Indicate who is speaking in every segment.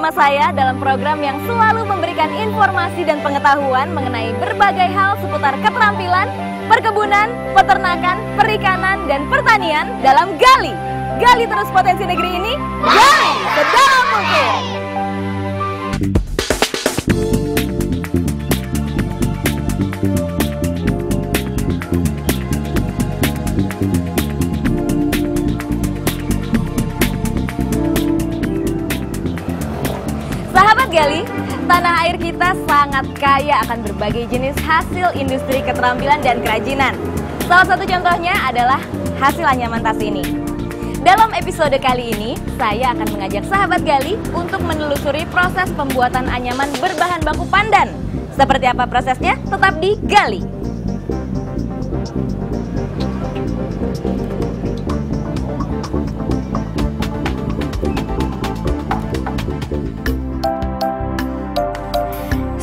Speaker 1: bersama saya dalam program yang selalu memberikan informasi dan pengetahuan mengenai berbagai hal seputar keterampilan, perkebunan, peternakan, perikanan, dan pertanian dalam Gali. Gali terus potensi negeri ini, gali sedalam mungkin. Sahabat Gali, tanah air kita sangat kaya akan berbagai jenis hasil industri keterampilan dan kerajinan. Salah satu contohnya adalah hasil anyaman tas ini. Dalam episode kali ini, saya akan mengajak sahabat Gali untuk menelusuri proses pembuatan anyaman berbahan baku pandan. Seperti apa prosesnya? Tetap di Gali.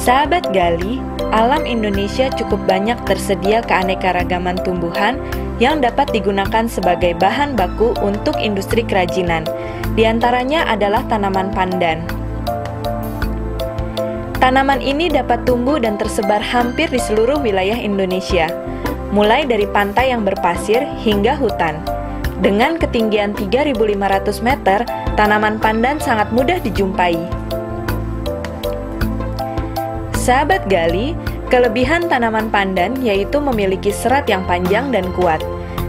Speaker 2: Sahabat Gali, alam Indonesia cukup banyak tersedia keanekaragaman tumbuhan yang dapat digunakan sebagai bahan baku untuk industri kerajinan. Di antaranya adalah tanaman pandan. Tanaman ini dapat tumbuh dan tersebar hampir di seluruh wilayah Indonesia, mulai dari pantai yang berpasir hingga hutan. Dengan ketinggian 3.500 meter, tanaman pandan sangat mudah dijumpai. Sahabat Gali, kelebihan tanaman pandan yaitu memiliki serat yang panjang dan kuat.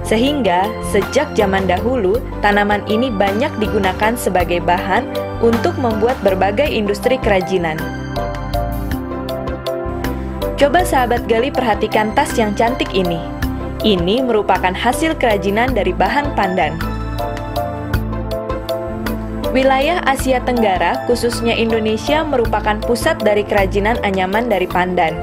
Speaker 2: Sehingga sejak zaman dahulu, tanaman ini banyak digunakan sebagai bahan untuk membuat berbagai industri kerajinan. Coba sahabat Gali perhatikan tas yang cantik ini. Ini merupakan hasil kerajinan dari bahan pandan. Wilayah Asia Tenggara, khususnya Indonesia, merupakan pusat dari kerajinan anyaman dari pandan.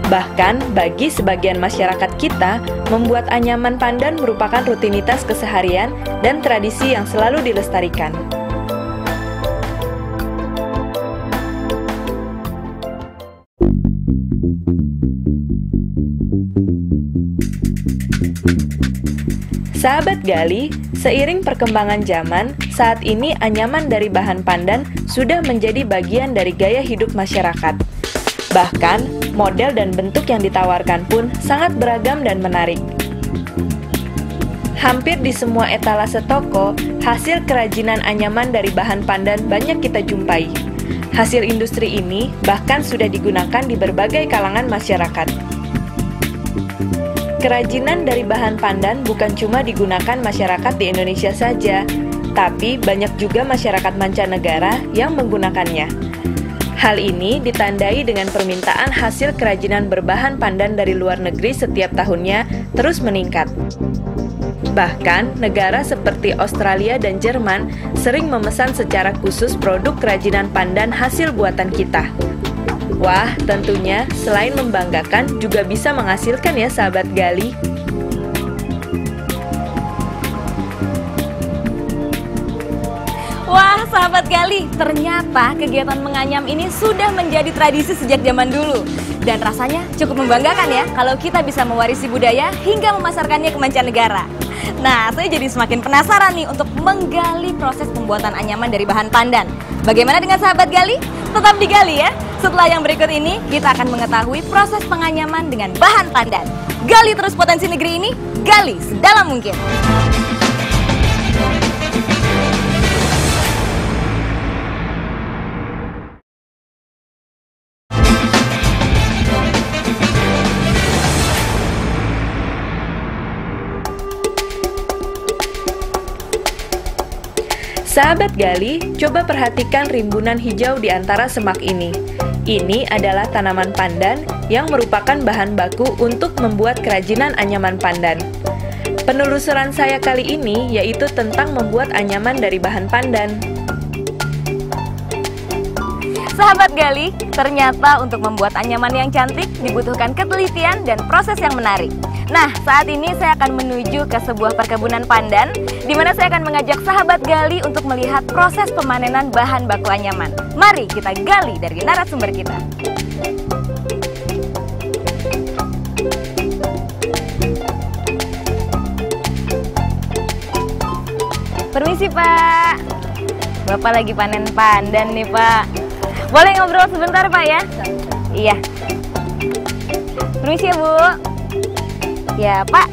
Speaker 2: Bahkan, bagi sebagian masyarakat kita, membuat anyaman pandan merupakan rutinitas keseharian dan tradisi yang selalu dilestarikan. Sahabat Gali, seiring perkembangan zaman, saat ini anyaman dari bahan pandan sudah menjadi bagian dari gaya hidup masyarakat. Bahkan, model dan bentuk yang ditawarkan pun sangat beragam dan menarik. Hampir di semua etalase toko, hasil kerajinan anyaman dari bahan pandan banyak kita jumpai. Hasil industri ini bahkan sudah digunakan di berbagai kalangan masyarakat. Kerajinan dari bahan pandan bukan cuma digunakan masyarakat di Indonesia saja, tapi banyak juga masyarakat mancanegara yang menggunakannya. Hal ini ditandai dengan permintaan hasil kerajinan berbahan pandan dari luar negeri setiap tahunnya terus meningkat. Bahkan, negara seperti Australia dan Jerman sering memesan secara khusus produk kerajinan pandan hasil buatan kita. Wah, tentunya selain membanggakan juga bisa menghasilkan ya sahabat Gali.
Speaker 1: Wah, sahabat Gali, ternyata kegiatan menganyam ini sudah menjadi tradisi sejak zaman dulu. Dan rasanya cukup membanggakan ya kalau kita bisa mewarisi budaya hingga memasarkannya ke mancanegara. Nah, saya jadi semakin penasaran nih untuk menggali proses pembuatan anyaman dari bahan pandan. Bagaimana dengan sahabat Gali? Tetap digali ya. Setelah yang berikut ini, kita akan mengetahui proses penganyaman dengan bahan pandan. Gali terus potensi negeri ini, gali sedalam mungkin.
Speaker 2: Sahabat Gali, coba perhatikan rimbunan hijau di antara semak ini. Ini adalah tanaman pandan yang merupakan bahan baku untuk membuat kerajinan anyaman pandan. Penelusuran saya kali ini yaitu tentang membuat anyaman dari bahan pandan.
Speaker 1: Sahabat Gali, ternyata untuk membuat anyaman yang cantik dibutuhkan ketelitian dan proses yang menarik. Nah, saat ini saya akan menuju ke sebuah perkebunan pandan, di mana saya akan mengajak sahabat Gali untuk melihat proses pemanenan bahan baku anyaman. Mari kita gali dari narasumber kita. Permisi, Pak. Bapak lagi panen pandan nih, Pak. Boleh ngobrol sebentar, Pak ya? Iya. Permisi ya, Bu. Ya, Pak.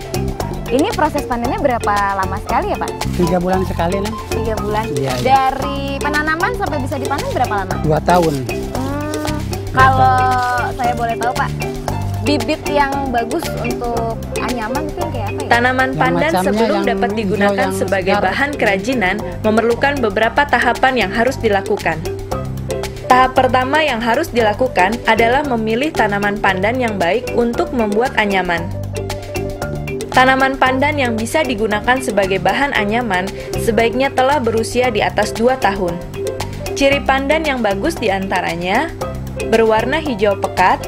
Speaker 1: Ini proses panennya berapa lama sekali ya, Pak?
Speaker 3: 3 bulan sekali, Nan.
Speaker 1: 3 bulan.
Speaker 3: Iya, iya.
Speaker 1: Dari penanaman sampai bisa dipanen berapa lama?
Speaker 3: 2 tahun.
Speaker 1: Kalau saya boleh tahu, Pak, bibit yang bagus untuk anyaman itu yang kayak apa ya?
Speaker 2: Tanaman pandan
Speaker 3: macamnya
Speaker 2: sebelum
Speaker 3: yang
Speaker 2: dapat digunakan
Speaker 3: yang
Speaker 2: sebagai
Speaker 3: segar.
Speaker 2: bahan kerajinan memerlukan beberapa tahapan yang harus dilakukan. Tahap pertama yang harus dilakukan adalah memilih tanaman pandan yang baik untuk membuat anyaman. Tanaman pandan yang bisa digunakan sebagai bahan anyaman sebaiknya telah berusia di atas 2 tahun. Ciri pandan yang bagus diantaranya berwarna hijau pekat,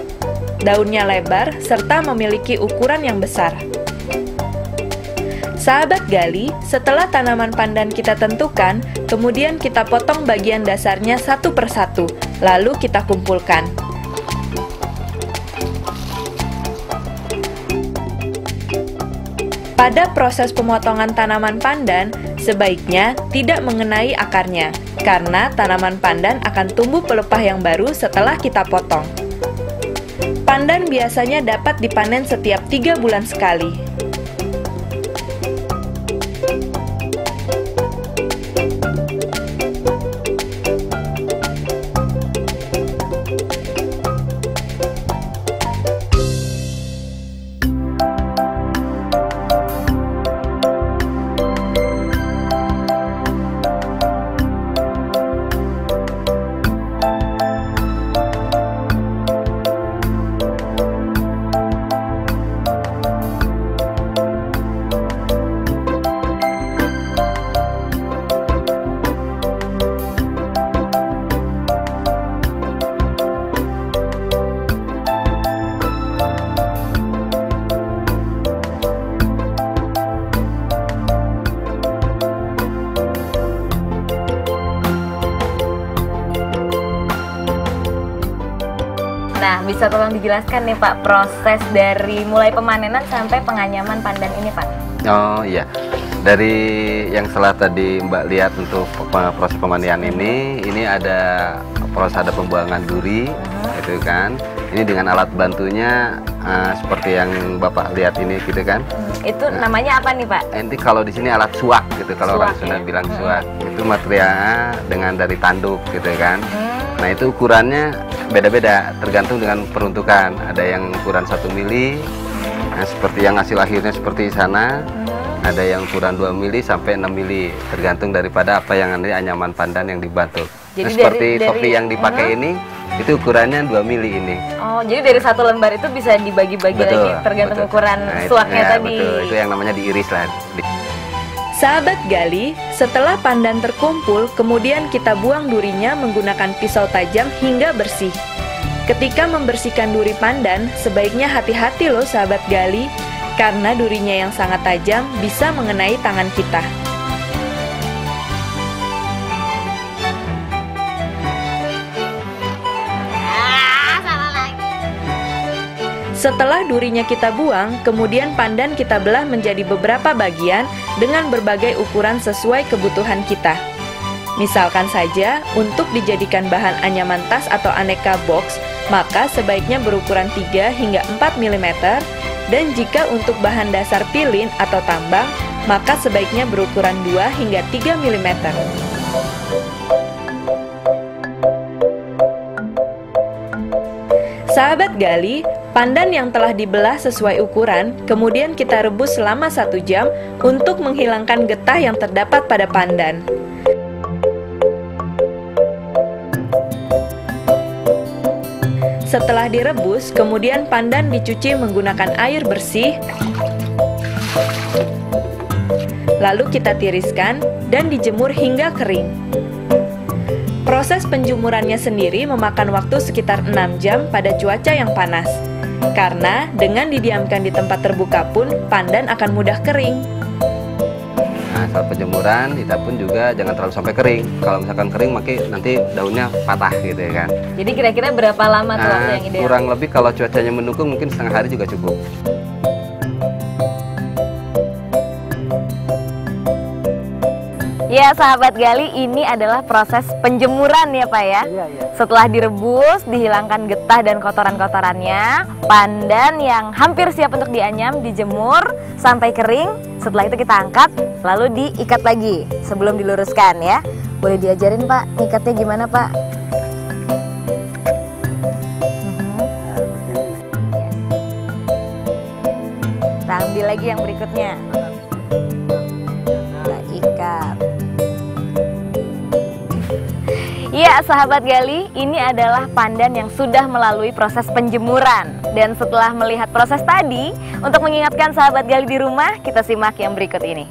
Speaker 2: daunnya lebar, serta memiliki ukuran yang besar. Sahabat gali, setelah tanaman pandan kita tentukan, kemudian kita potong bagian dasarnya satu persatu, lalu kita kumpulkan. Pada proses pemotongan tanaman pandan, sebaiknya tidak mengenai akarnya, karena tanaman pandan akan tumbuh pelepah yang baru setelah kita potong. Pandan biasanya dapat dipanen setiap 3 bulan sekali.
Speaker 1: Nah, bisa tolong dijelaskan nih Pak, proses dari mulai pemanenan sampai penganyaman pandan ini Pak?
Speaker 4: Oh iya, dari yang setelah tadi Mbak lihat untuk proses pemanian ini ada proses pembuangan duri, gitu kan. Ini dengan alat bantunya seperti yang Bapak lihat ini, gitu kan.
Speaker 1: Itu namanya apa nih Pak?
Speaker 4: Nanti kalau di sini alat suak, gitu. Kalau orang Sunda bilang suak, itu materialnya dengan dari tanduk, gitu kan. Nah itu ukurannya beda-beda, tergantung dengan peruntukan. Ada yang ukuran 1 mili, nah, seperti yang hasil akhirnya seperti sana. Ada yang ukuran 2 mili sampai 6 mili, tergantung daripada apa yang ada anyaman pandan yang dibantu.
Speaker 1: Jadi
Speaker 4: nah, seperti
Speaker 1: dari
Speaker 4: topi yang dipakai ini, itu ukurannya 2 mili ini.
Speaker 1: Oh, jadi dari satu lembar itu bisa dibagi-bagi lagi tergantung ukuran
Speaker 4: Nah,
Speaker 1: suaknya tadi.
Speaker 4: Betul, itu yang namanya diiris lah.
Speaker 2: Sahabat gali, setelah pandan terkumpul, kemudian kita buang durinya menggunakan pisau tajam hingga bersih. Ketika membersihkan duri pandan, sebaiknya hati-hati loh sahabat gali, karena durinya yang sangat tajam bisa mengenai tangan kita. Setelah durinya kita buang, kemudian pandan kita belah menjadi beberapa bagian dengan berbagai ukuran sesuai kebutuhan kita. Misalkan saja, untuk dijadikan bahan anyaman tas atau aneka box, maka sebaiknya berukuran 3 hingga 4 mm, dan jika untuk bahan dasar pilin atau tambang, maka sebaiknya berukuran 2 hingga 3 mm. Sahabat gali, pandan yang telah dibelah sesuai ukuran, kemudian kita rebus selama 1 jam untuk menghilangkan getah yang terdapat pada pandan. Setelah direbus, kemudian pandan dicuci menggunakan air bersih, lalu kita tiriskan dan dijemur hingga kering. Proses penjemurannya sendiri memakan waktu sekitar 6 jam pada cuaca yang panas. Karena dengan didiamkan di tempat terbuka pun, pandan akan mudah kering.
Speaker 4: Nah, saat penjemuran kita pun juga jangan terlalu sampai kering. Kalau misalkan kering, maka nanti daunnya patah gitu ya kan.
Speaker 1: Jadi kira-kira berapa lama tuh waktu yang ideal?
Speaker 4: Kurang lebih kalau cuacanya mendukung mungkin setengah hari juga cukup.
Speaker 1: Ya sahabat gali, ini adalah proses penjemuran ya Pak ya.
Speaker 3: Iya.
Speaker 1: Setelah direbus, dihilangkan getah dan kotoran-kotorannya, pandan yang hampir siap untuk dianyam dijemur sampai kering. Setelah itu kita angkat, lalu diikat lagi sebelum diluruskan ya. Boleh diajarin Pak, ngikatnya gimana Pak? Kita ambil lagi yang berikutnya. Kita ikat. Ya sahabat gali, ini adalah pandan yang sudah melalui proses penjemuran. Dan setelah melihat proses tadi, untuk mengingatkan sahabat gali di rumah, kita simak yang berikut ini.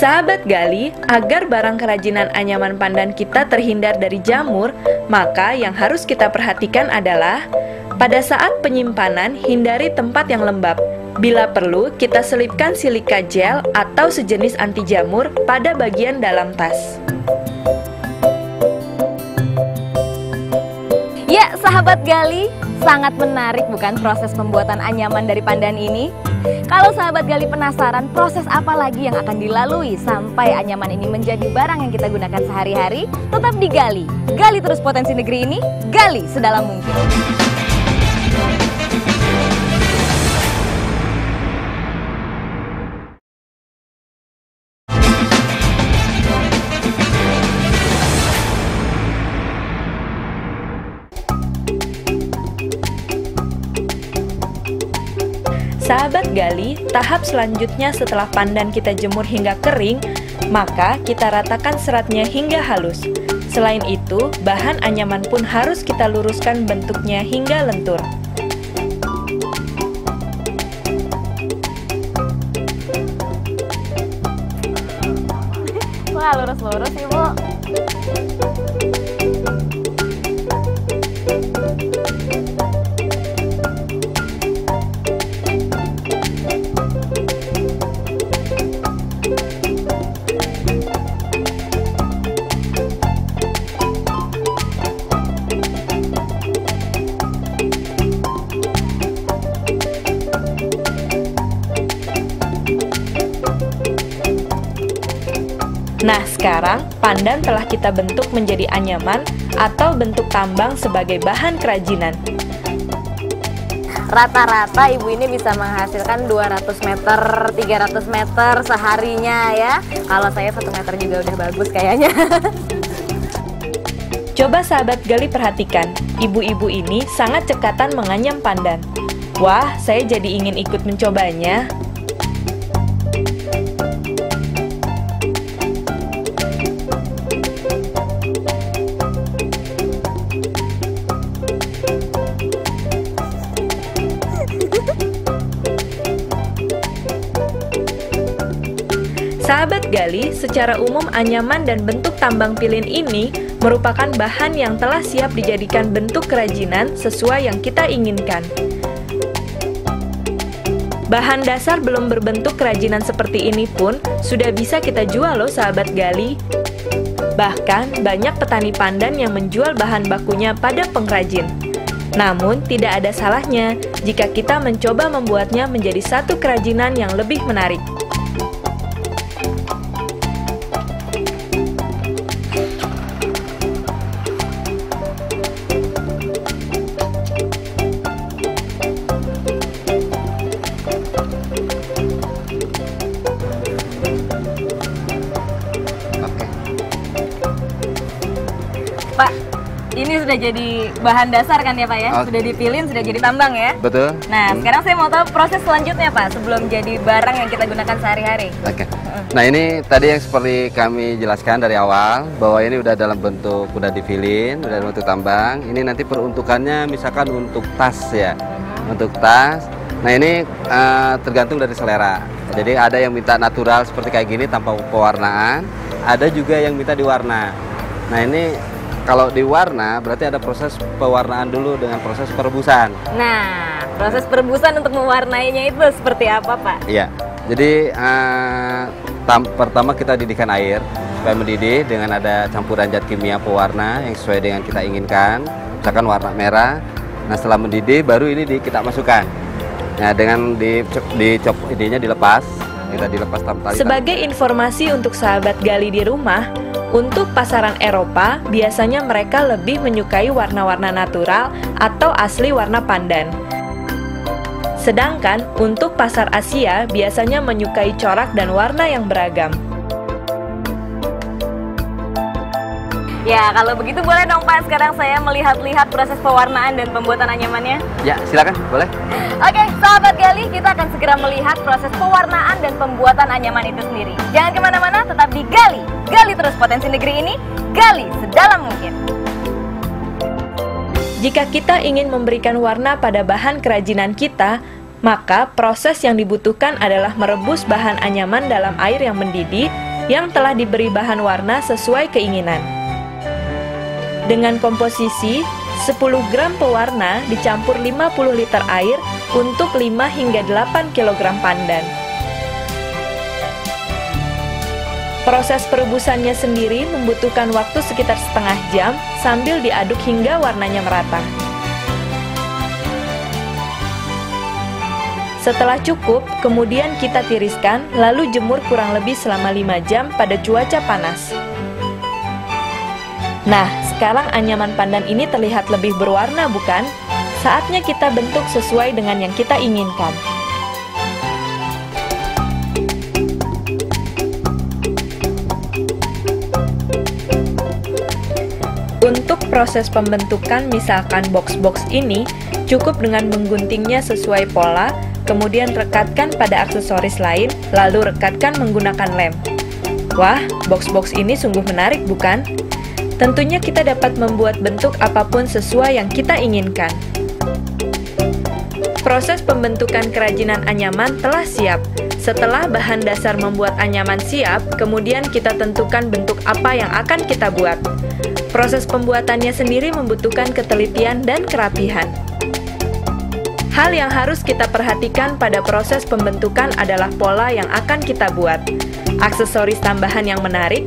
Speaker 2: Sahabat gali, agar barang kerajinan anyaman pandan kita terhindar dari jamur, maka yang harus kita perhatikan adalah pada saat penyimpanan hindari tempat yang lembab. Bila perlu, kita selipkan silika gel atau sejenis anti jamur pada bagian dalam tas.
Speaker 1: Ya sahabat gali, sangat menarik bukan proses pembuatan anyaman dari pandan ini? Kalau sahabat gali penasaran proses apa lagi yang akan dilalui sampai anyaman ini menjadi barang yang kita gunakan sehari-hari, tetap digali. Gali terus potensi negeri ini, gali sedalam mungkin.
Speaker 2: Sahabat gali, tahap selanjutnya setelah pandan kita jemur hingga kering, maka kita ratakan seratnya hingga halus. Selain itu, bahan anyaman pun harus kita luruskan bentuknya hingga lentur.
Speaker 1: Wah, lurus-lurus Ibu.
Speaker 2: Nah, sekarang pandan telah kita bentuk menjadi anyaman atau bentuk tambang sebagai bahan kerajinan.
Speaker 1: Rata-rata ibu ini bisa menghasilkan 200 meter, 300 meter seharinya ya. Kalau saya 1 meter juga udah bagus kayaknya.
Speaker 2: Coba sahabat gali perhatikan, ibu-ibu ini sangat cekatan menganyam pandan. Wah, saya jadi ingin ikut mencobanya. Sahabat gali, secara umum anyaman dan bentuk tambang pilin ini merupakan bahan yang telah siap dijadikan bentuk kerajinan sesuai yang kita inginkan. Bahan dasar belum berbentuk kerajinan seperti ini pun sudah bisa kita jual loh sahabat gali. Bahkan banyak petani pandan yang menjual bahan bakunya pada pengrajin. Namun tidak ada salahnya jika kita mencoba membuatnya menjadi satu kerajinan yang lebih menarik.
Speaker 1: sudah jadi bahan dasar kan ya Pak ya?
Speaker 4: Oh.
Speaker 1: Sudah dipilin, sudah jadi tambang ya?
Speaker 4: Betul.
Speaker 1: Nah, sekarang saya mau tahu proses selanjutnya Pak, sebelum jadi barang yang kita gunakan sehari-hari.
Speaker 4: Oke. Nah ini tadi yang seperti kami jelaskan dari awal, bahwa ini udah dalam bentuk, udah difilin, udah dalam bentuk tambang. Ini nanti peruntukannya misalkan untuk tas ya, untuk tas. Nah ini tergantung dari selera. Jadi ada yang minta natural seperti kayak gini tanpa pewarnaan, ada juga yang minta diwarna. Nah ini kalau diwarna berarti ada proses pewarnaan dulu dengan proses perebusan.
Speaker 1: Nah, proses perebusan untuk mewarnainya itu seperti apa Pak?
Speaker 4: Iya. Jadi pertama kita didihkan air supaya mendidih dengan ada campuran zat kimia pewarna yang sesuai dengan kita inginkan. Misalkan warna merah. Nah setelah mendidih baru ini kita masukkan. Nah dengan dicop idenya dilepas, kita dilepas tali.
Speaker 2: Sebagai informasi untuk sahabat gali di rumah, untuk pasaran Eropa biasanya mereka lebih menyukai warna-warna natural atau asli warna pandan. Sedangkan untuk pasar Asia biasanya menyukai corak dan warna yang beragam.
Speaker 1: Ya, kalau begitu boleh dong Pak, sekarang saya melihat-lihat proses pewarnaan dan pembuatan anyamannya.
Speaker 4: Ya, silakan, boleh.
Speaker 1: Oke, sahabat gali, kita akan segera melihat proses pewarnaan dan pembuatan anyaman itu sendiri. Jangan kemana-mana, tetap di Gali. Gali terus potensi negeri ini, gali sedalam mungkin.
Speaker 2: Jika kita ingin memberikan warna pada bahan kerajinan kita, maka proses yang dibutuhkan adalah merebus bahan anyaman dalam air yang mendidih yang telah diberi bahan warna sesuai keinginan. Dengan komposisi 10 gram pewarna dicampur 50 liter air untuk 5 hingga 8 kg pandan. Proses perebusannya sendiri membutuhkan waktu sekitar setengah jam sambil diaduk hingga warnanya merata. Setelah cukup, kemudian kita tiriskan lalu jemur kurang lebih selama 5 jam pada cuaca panas. Nah, sekarang anyaman pandan ini terlihat lebih berwarna bukan? Saatnya kita bentuk sesuai dengan yang kita inginkan. Untuk proses pembentukan misalkan box-box ini, cukup dengan mengguntingnya sesuai pola, kemudian rekatkan pada aksesoris lain, lalu rekatkan menggunakan lem. Wah, box-box ini sungguh menarik bukan? Tentunya kita dapat membuat bentuk apapun sesuai yang kita inginkan. Proses pembentukan kerajinan anyaman telah siap. Setelah bahan dasar membuat anyaman siap, kemudian kita tentukan bentuk apa yang akan kita buat. Proses pembuatannya sendiri membutuhkan ketelitian dan kerapihan. Hal yang harus kita perhatikan pada proses pembentukan adalah pola yang akan kita buat, aksesoris tambahan yang menarik,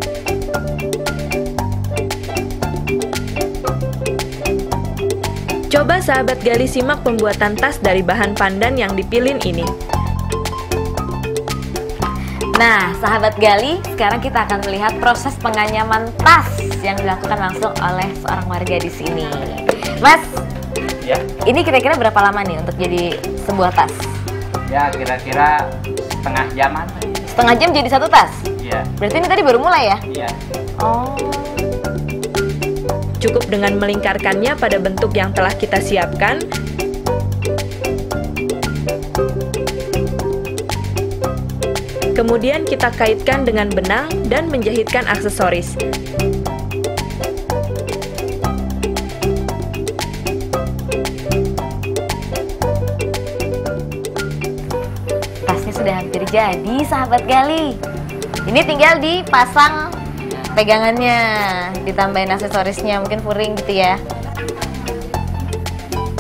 Speaker 2: coba sahabat gali simak pembuatan tas dari bahan pandan yang dipilin ini.
Speaker 1: Nah, sahabat gali, sekarang kita akan melihat proses penganyaman tas yang dilakukan langsung oleh seorang warga di sini. Mas,
Speaker 3: ya,
Speaker 1: ini kira-kira berapa lama nih untuk jadi sebuah tas?
Speaker 3: ya kira-kira setengah jaman.
Speaker 1: Setengah jam jadi satu tas?
Speaker 3: Iya,
Speaker 1: Berarti ini tadi baru mulai ya?
Speaker 3: iya.
Speaker 1: Oh.
Speaker 2: Cukup dengan melingkarkannya pada bentuk yang telah kita siapkan. Kemudian kita kaitkan dengan benang dan menjahitkan aksesoris.
Speaker 1: Tasnya sudah hampir jadi, sahabat gali. Ini tinggal dipasang pegangannya, ditambahin aksesorisnya, mungkin puring gitu ya.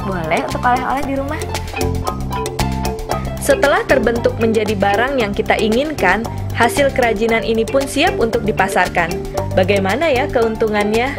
Speaker 1: Boleh untuk oleh-oleh di rumah.
Speaker 2: Setelah terbentuk menjadi barang yang kita inginkan, hasil kerajinan ini pun siap untuk dipasarkan. Bagaimana ya keuntungannya?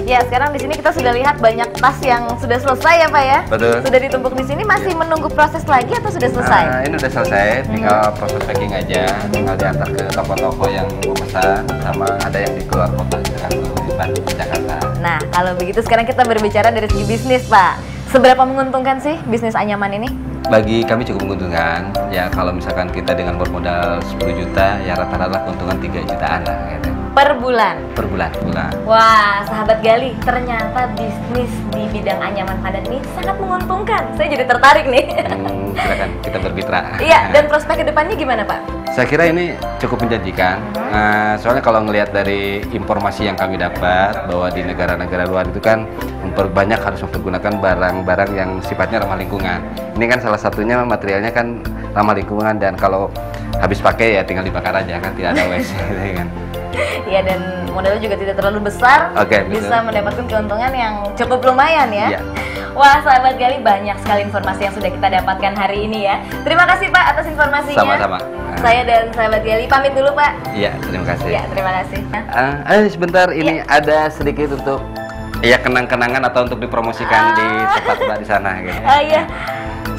Speaker 1: Ya, sekarang di sini kita sudah lihat banyak tas yang sudah selesai ya, Pak ya?
Speaker 4: Betul.
Speaker 1: Sudah ditumpuk di sini, masih menunggu proses lagi atau sudah selesai?
Speaker 4: Ini udah selesai, tinggal proses packing aja, tinggal diantar ke toko-toko yang memesan, sama ada yang di keluar kota, di Bandung, Jakarta.
Speaker 1: Nah, kalau begitu sekarang kita berbicara dari segi bisnis, Pak. Seberapa menguntungkan sih bisnis anyaman ini?
Speaker 4: Bagi kami cukup menguntungkan, ya kalau misalkan kita dengan bermodal 10 juta, ya rata-rata keuntungan 3 jutaan lah gitu.
Speaker 1: per bulan.
Speaker 4: per bulan.
Speaker 1: Wah, sahabat Gali, ternyata bisnis di bidang anyaman pandan ini sangat menguntungkan. Saya jadi tertarik nih.
Speaker 4: Silakan kita bermitra.
Speaker 1: Iya, dan prospek kedepannya gimana Pak?
Speaker 4: Saya kira ini cukup menjanjikan. Soalnya kalau ngelihat dari informasi yang kami dapat bahwa di negara-negara luar itu kan memperbanyak harus mempergunakan barang-barang yang sifatnya ramah lingkungan. Ini kan salah satunya materialnya kan ramah lingkungan, dan kalau habis pakai ya tinggal dibakar aja kan, tidak ada waste gitu kan.
Speaker 1: Iya, dan modalnya juga tidak terlalu besar.
Speaker 4: Oke, betul.
Speaker 1: Bisa mendapatkan keuntungan yang cukup lumayan ya.
Speaker 4: Iya.
Speaker 1: Wah, sahabat Gali, banyak sekali informasi yang sudah kita dapatkan hari ini ya. Terima kasih Pak atas informasinya.
Speaker 4: Sama-sama.
Speaker 1: Saya dan sahabat Gali pamit dulu Pak.
Speaker 4: Iya, terima kasih.
Speaker 1: Ya, terima kasih.
Speaker 4: Sebentar, ini ada sedikit untuk ya kenang-kenangan atau untuk dipromosikan di tempat Mbak di sana gitu.
Speaker 1: Oh iya,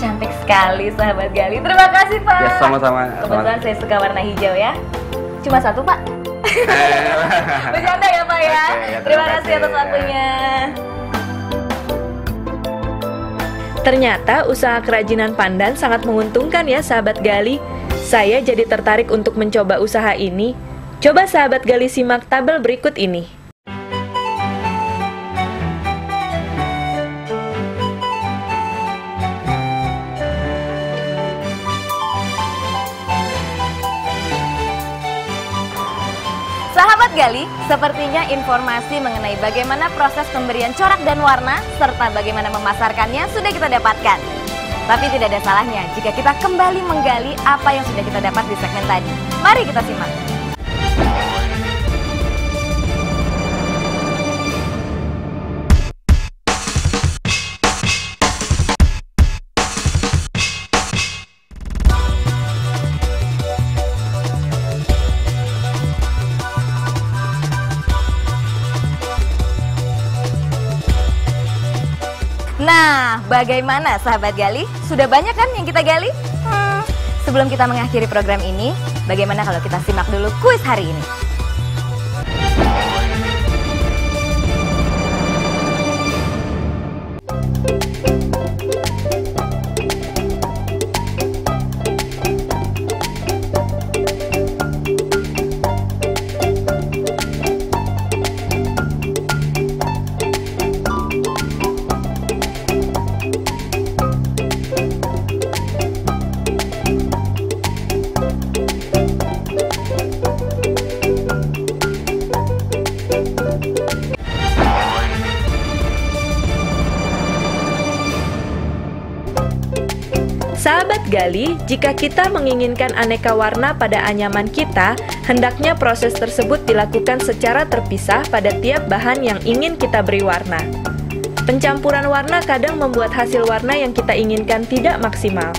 Speaker 1: cantik sekali sahabat Gali. Terima kasih Pak.
Speaker 4: Ya, sama-sama.
Speaker 1: Kebetulan saya suka warna hijau ya. Cuma satu Pak. Bercanda ya Pak ya.
Speaker 4: Oke, ya,
Speaker 1: terima kasih atas waktunya.
Speaker 2: Ternyata usaha kerajinan pandan sangat menguntungkan ya sahabat Gali. Saya jadi tertarik untuk mencoba usaha ini. Coba sahabat Gali simak tabel berikut ini.
Speaker 1: Sahabat Gali, sepertinya informasi mengenai bagaimana proses pemberian corak dan warna serta bagaimana memasarkannya sudah kita dapatkan. Tapi tidak ada salahnya jika kita kembali menggali apa yang sudah kita dapat di segmen tadi. Mari kita simak. Nah, bagaimana sahabat Gali? Sudah banyak kan yang kita gali? Sebelum kita mengakhiri program ini, bagaimana kalau kita simak dulu kuis hari ini?
Speaker 2: Sahabat Gali, jika kita menginginkan aneka warna pada anyaman kita, hendaknya proses tersebut dilakukan secara terpisah pada tiap bahan yang ingin kita beri warna. Pencampuran warna kadang membuat hasil warna yang kita inginkan tidak maksimal.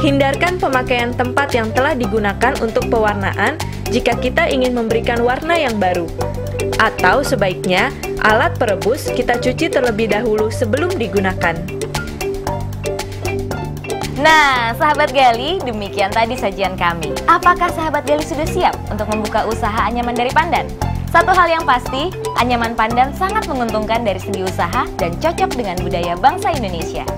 Speaker 2: Hindarkan pemakaian tempat yang telah digunakan untuk pewarnaan jika kita ingin memberikan warna yang baru. Atau sebaiknya, alat perebus kita cuci terlebih dahulu sebelum digunakan.
Speaker 1: Nah, sahabat Gali, demikian tadi sajian kami. Apakah sahabat Gali sudah siap untuk membuka usaha anyaman dari pandan? Satu hal yang pasti, anyaman pandan sangat menguntungkan dari segi usaha dan cocok dengan budaya bangsa Indonesia.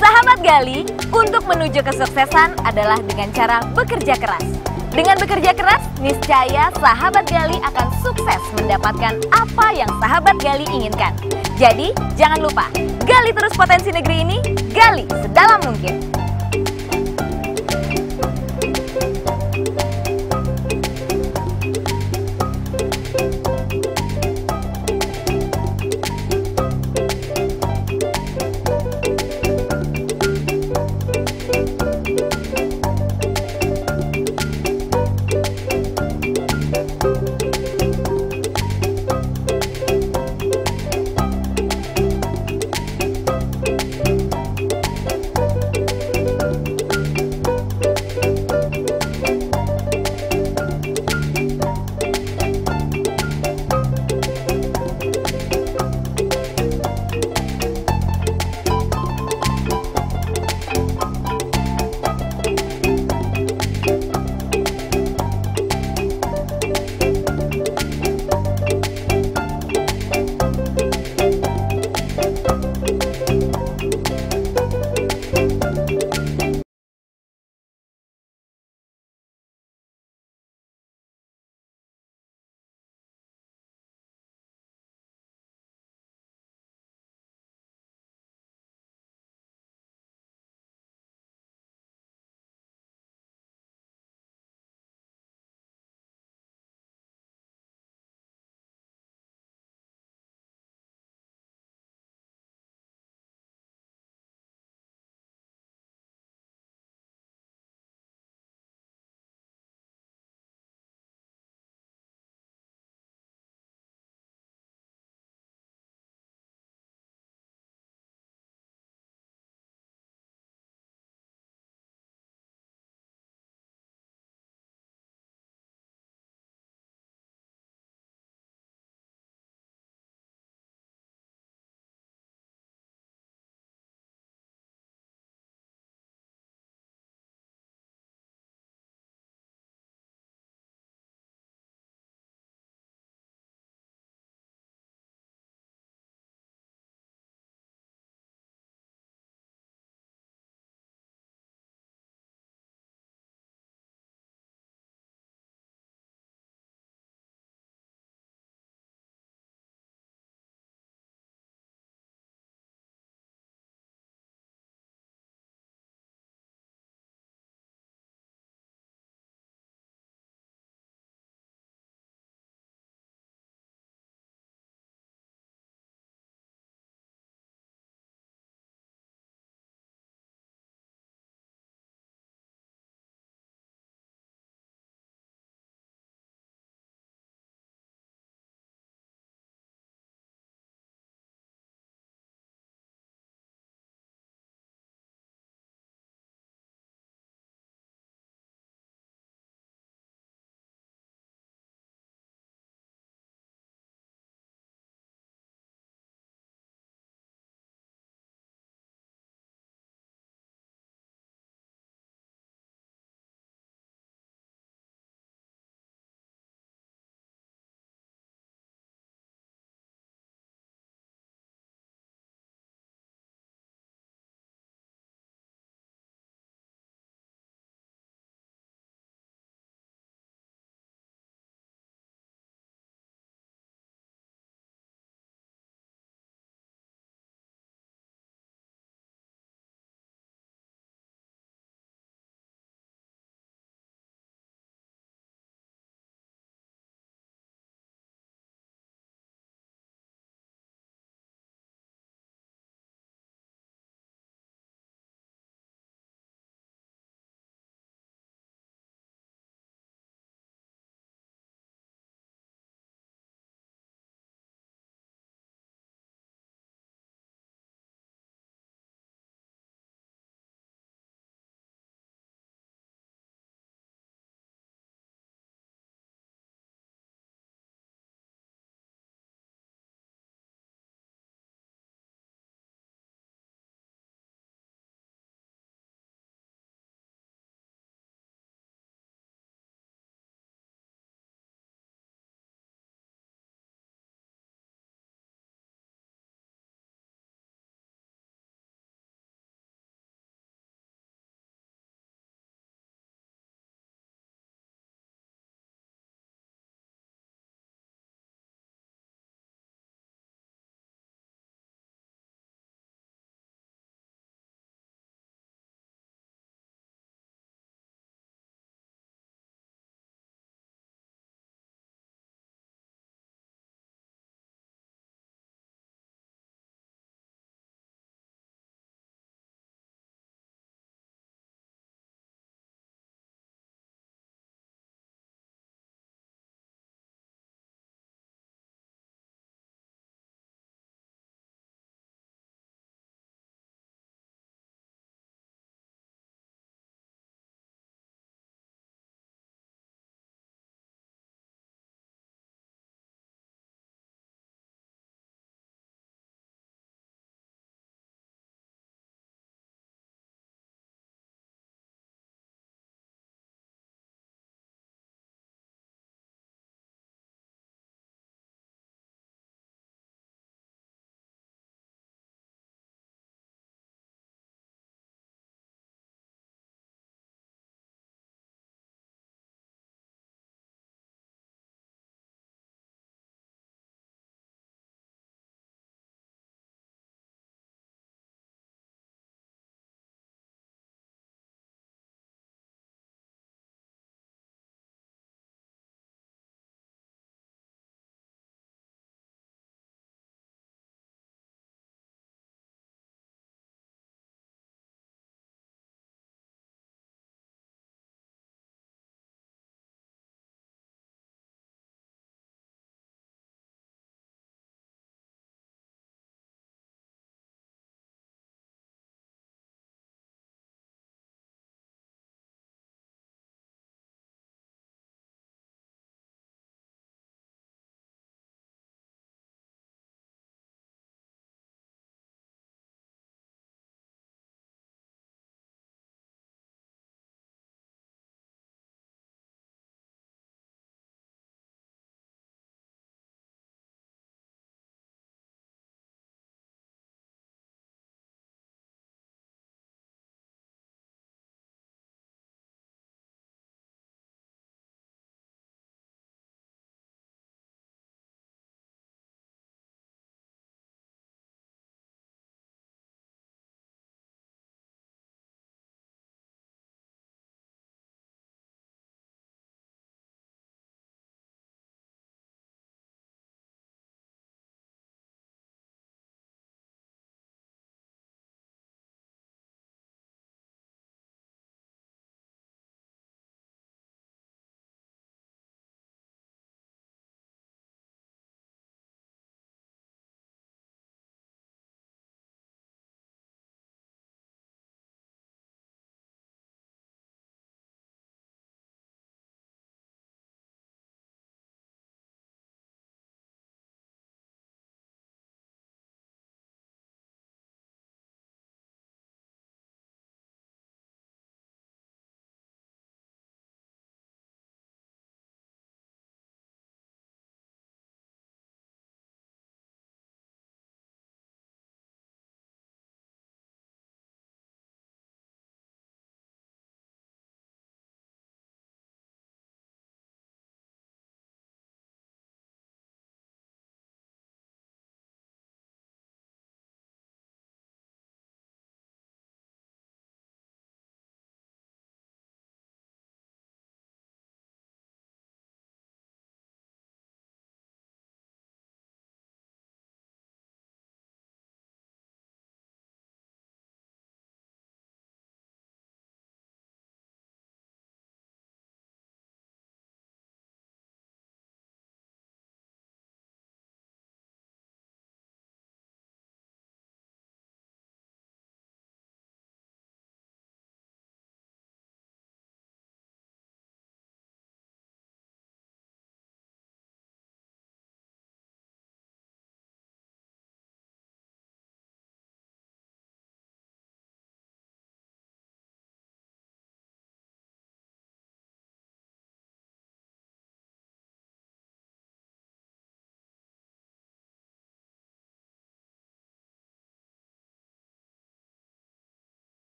Speaker 1: Sahabat Gali, untuk menuju kesuksesan adalah dengan cara bekerja keras. Dengan bekerja keras, niscaya sahabat Gali akan sukses mendapatkan apa yang sahabat Gali inginkan. Jadi, jangan lupa, gali terus potensi negeri ini, gali sedalam mungkin.